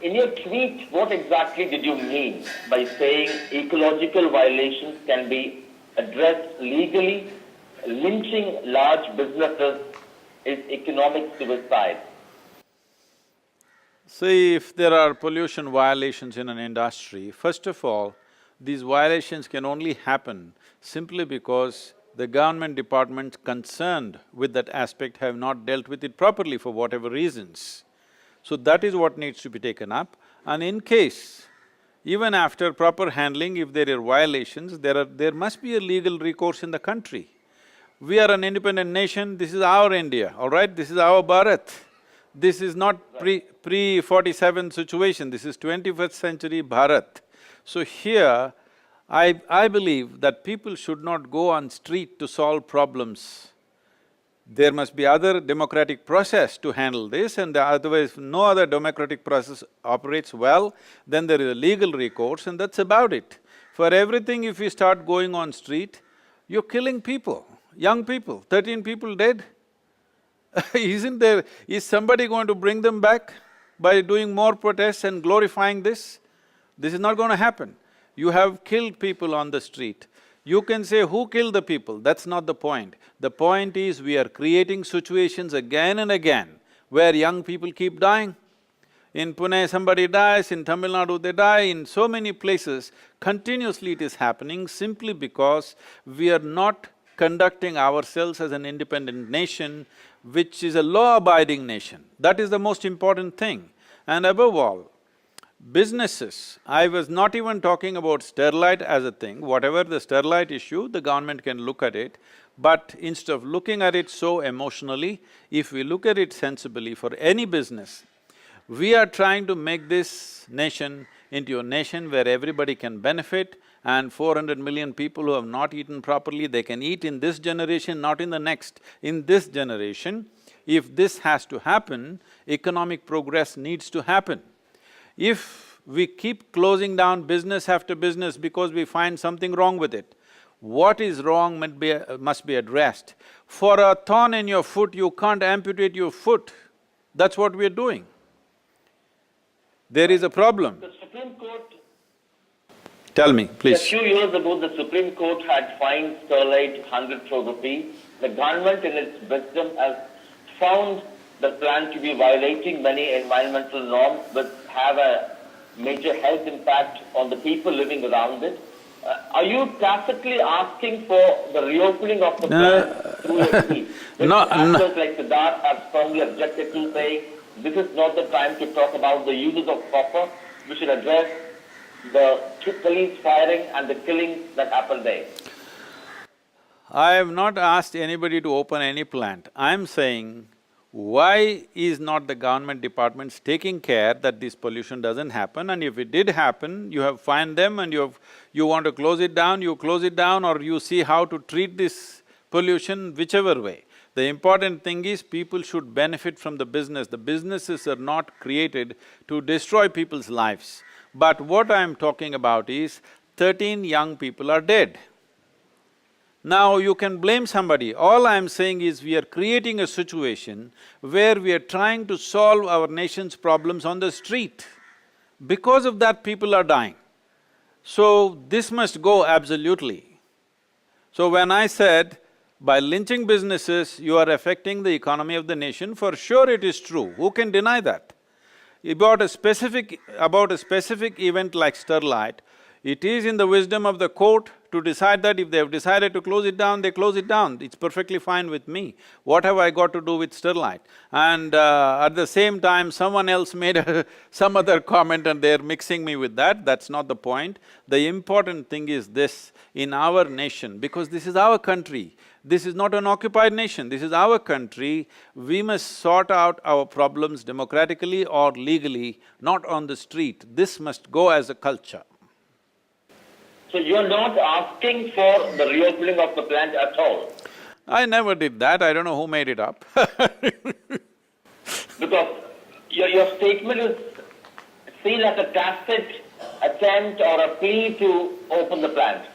In your tweet, what exactly did you mean by saying ecological violations can be addressed legally? Lynching large businesses is economic suicide. See, if there are pollution violations in an industry, first of all, these violations can only happen simply because the government departments concerned with that aspect have not dealt with it properly for whatever reasons. So that is what needs to be taken up, and in case, even after proper handling, if there are violations, there must be a legal recourse in the country. We are an independent nation, this is our India, all right? This is our Bharat. This is not pre-47 situation, this is 21st century Bharat. So here, I believe that people should not go on street to solve problems. There must be other democratic process to handle this, and otherwise no other democratic process operates well, then there is a legal recourse and that's about it. For everything, if you start going on street, you're killing people, young people, 13 people dead. Is somebody going to bring them back by doing more protests and glorifying this? This is not going to happen. You have killed people on the street. You can say, who killed the people? That's not the point. The point is, we are creating situations again and again where young people keep dying. In Pune, somebody dies, in Tamil Nadu they die, in so many places, continuously it is happening simply because we are not conducting ourselves as an independent nation, which is a law-abiding nation. That is the most important thing. And above all, businesses, I was not even talking about Sterlite as a thing, whatever the Sterlite issue, the government can look at it, but instead of looking at it so emotionally, if we look at it sensibly for any business, we are trying to make this nation into a nation where everybody can benefit, and 400 million people who have not eaten properly, they can eat in this generation, not in the next. In this generation, if this has to happen, economic progress needs to happen. If we keep closing down business after business because we find something wrong with it, what is wrong must be addressed. For a thorn in your foot, you can't amputate your foot. That's what we're doing. There is a problem. The Supreme Court… Tell me, please. A few years ago, the Supreme Court had fined Sterlite 100 crore rupees. The government in its wisdom has found the plant to be violating many environmental norms which have a major health impact on the people living around it. Are you tacitly asking for the reopening of the plant through your tweet? Actors like Siddharth have strongly objected to, saying this is not the time to talk about the uses of copper. We should address the police firing and the killings that happened there. I have not asked anybody to open any plant. I'm saying, why is not the government departments taking care that this pollution doesn't happen? And if it did happen, you have fined them and you want to close it down, you close it down, or you see how to treat this pollution, whichever way. The important thing is people should benefit from the business. The businesses are not created to destroy people's lives. But what I'm talking about is 13 young people are dead. Now you can blame somebody. All I'm saying is we are creating a situation where we are trying to solve our nation's problems on the street. Because of that, people are dying. So this must go absolutely. So when I said, by lynching businesses, you are affecting the economy of the nation, for sure it is true. Who can deny that? About a specific event like Sterlite, it is in the wisdom of the court to decide that if they have decided to close it down, they close it down. It's perfectly fine with me. What have I got to do with Sterlite? And at the same time, someone else made some other comment and they're mixing me with that. That's not the point. The important thing is this, in our nation, because this is our country, this is not an occupied nation, this is our country, we must sort out our problems democratically or legally, not on the street. This must go as a culture. So you're not asking for the reopening of the plant at all? I never did that, I don't know who made it up Because your statement is seen as a tacit attempt or a plea to open the plant.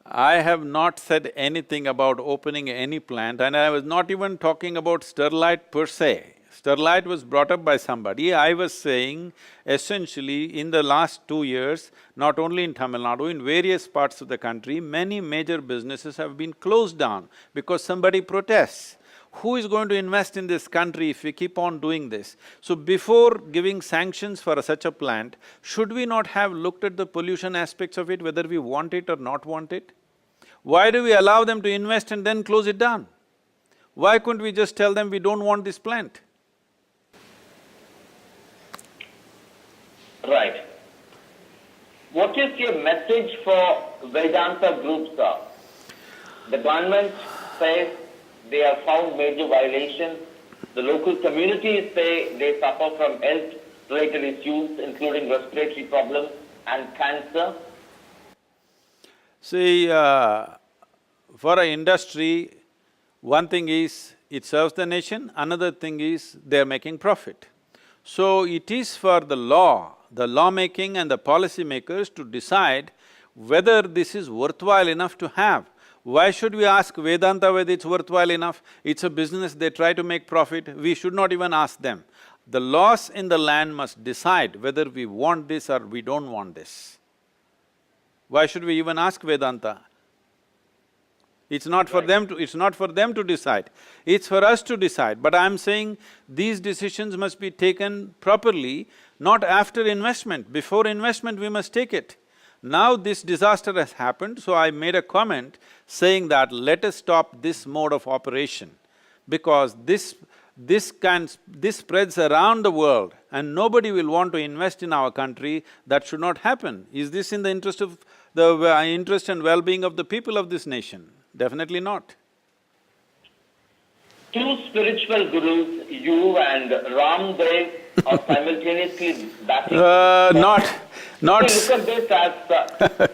I have not said anything about opening any plant, and I was not even talking about Sterlite per se. Sterlite was brought up by somebody. I was saying essentially in the last 2 years, not only in Tamil Nadu, in various parts of the country, many major businesses have been closed down because somebody protests. Who is going to invest in this country if we keep on doing this? So before giving sanctions for such a plant, should we not have looked at the pollution aspects of it, whether we want it or not want it? Why do we allow them to invest and then close it down? Why couldn't we just tell them we don't want this plant? Right. What is your message for Vedanta group, sir? The government says they have found major violations. The local communities say they suffer from health-related issues, including respiratory problems and cancer. See, for an industry, one thing is it serves the nation, another thing is they're making profit. So it is for the lawmaking and the policy makers to decide whether this is worthwhile enough to have. Why should we ask Vedanta whether it's worthwhile enough? It's a business, they try to make profit, we should not even ask them. The laws in the land must decide whether we want this or we don't want this. Why should we even ask Vedanta? It's not for them to decide, it's for us to decide. But I'm saying these decisions must be taken properly, not after investment. Before investment, we must take it. Now this disaster has happened, so I made a comment saying that let us stop this mode of operation because this spreads around the world and nobody will want to invest in our country. That should not happen. Is this in the interest of the interest and well-being of the people of this nation? Definitely not. Two spiritual gurus, you and Ramdev, are simultaneously backing… Not… Look at this as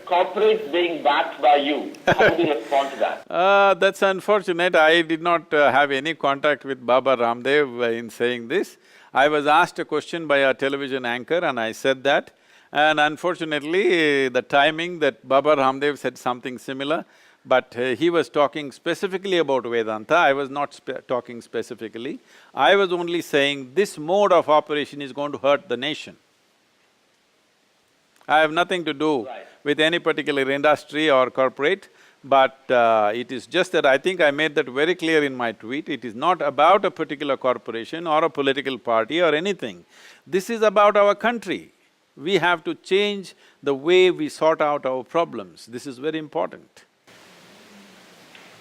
corporates being backed by you. How do you respond to that? That's unfortunate. I did not have any contact with Baba Ramdev in saying this. I was asked a question by a television anchor and I said that. And unfortunately, the timing that Baba Ramdev said something similar, but he was talking specifically about Vedanta, I was not talking specifically. I was only saying this mode of operation is going to hurt the nation. I have nothing to do with any particular industry or corporate, but it is just that I think I made that very clear in my tweet. It is not about a particular corporation or a political party or anything. This is about our country. We have to change the way we sort out our problems. This is very important.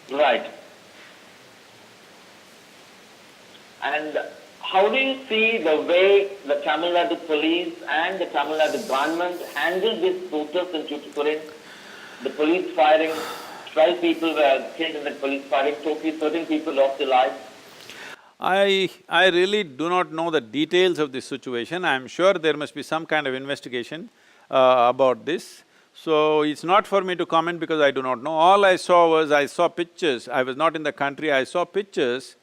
Right. And how do you see the way the Tamil Nadu police and the Tamil Nadu government handled this protest in Tuticorin? The police firing, 12 people were killed in the police firing, totally 13 people lost their lives. I really do not know the details of this situation. I'm sure there must be some kind of investigation about this. So, it's not for me to comment because I do not know. All I saw was, I saw pictures, I was not in the country, I saw pictures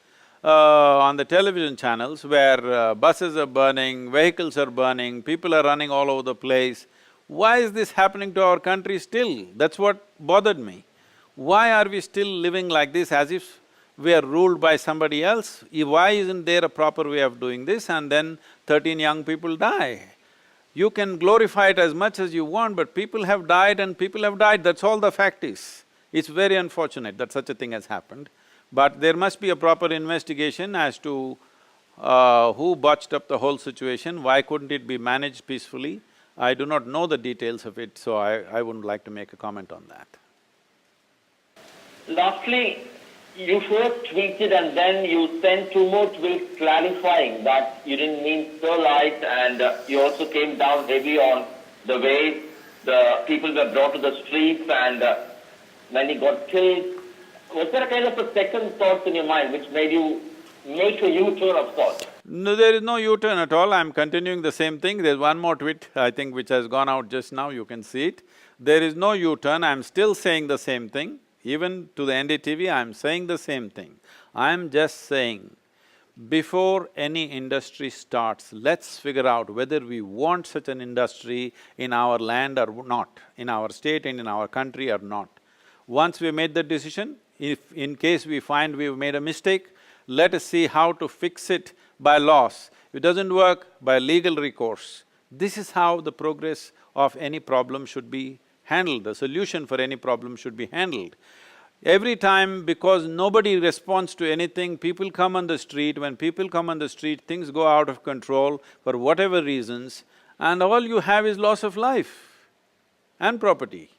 on the television channels where buses are burning, vehicles are burning, people are running all over the place. Why is this happening to our country still? That's what bothered me. Why are we still living like this as if we are ruled by somebody else? Why isn't there a proper way of doing this and then 13 young people die? You can glorify it as much as you want, but people have died and people have died, that's all the fact is. It's very unfortunate that such a thing has happened, but there must be a proper investigation as to who botched up the whole situation, why couldn't it be managed peacefully. I do not know the details of it, so I wouldn't like to make a comment on that. Lastly, you first tweeted and then you sent 2 more tweets clarifying that you didn't mean Sterlite, and you also came down heavy on the way the people were brought to the streets and many got killed. Was there a kind of a second thought in your mind which made you make a U-turn of thought? No, there is no U-turn at all, I'm continuing the same thing. There's one more tweet, I think, which has gone out just now, you can see it. There is no U-turn, I'm still saying the same thing. Even to the NDTV, I'm saying the same thing. I'm just saying, before any industry starts, let's figure out whether we want such an industry in our land or not, in our state and in our country or not. Once we made the decision, if in case we find we've made a mistake, let us see how to fix it by loss. If it doesn't work, by legal recourse. This is how the progress of any problem should be handled, the solution for any problem should be handled. Every time, because nobody responds to anything, people come on the street. When people come on the street, things go out of control for whatever reasons, and all you have is loss of life and property.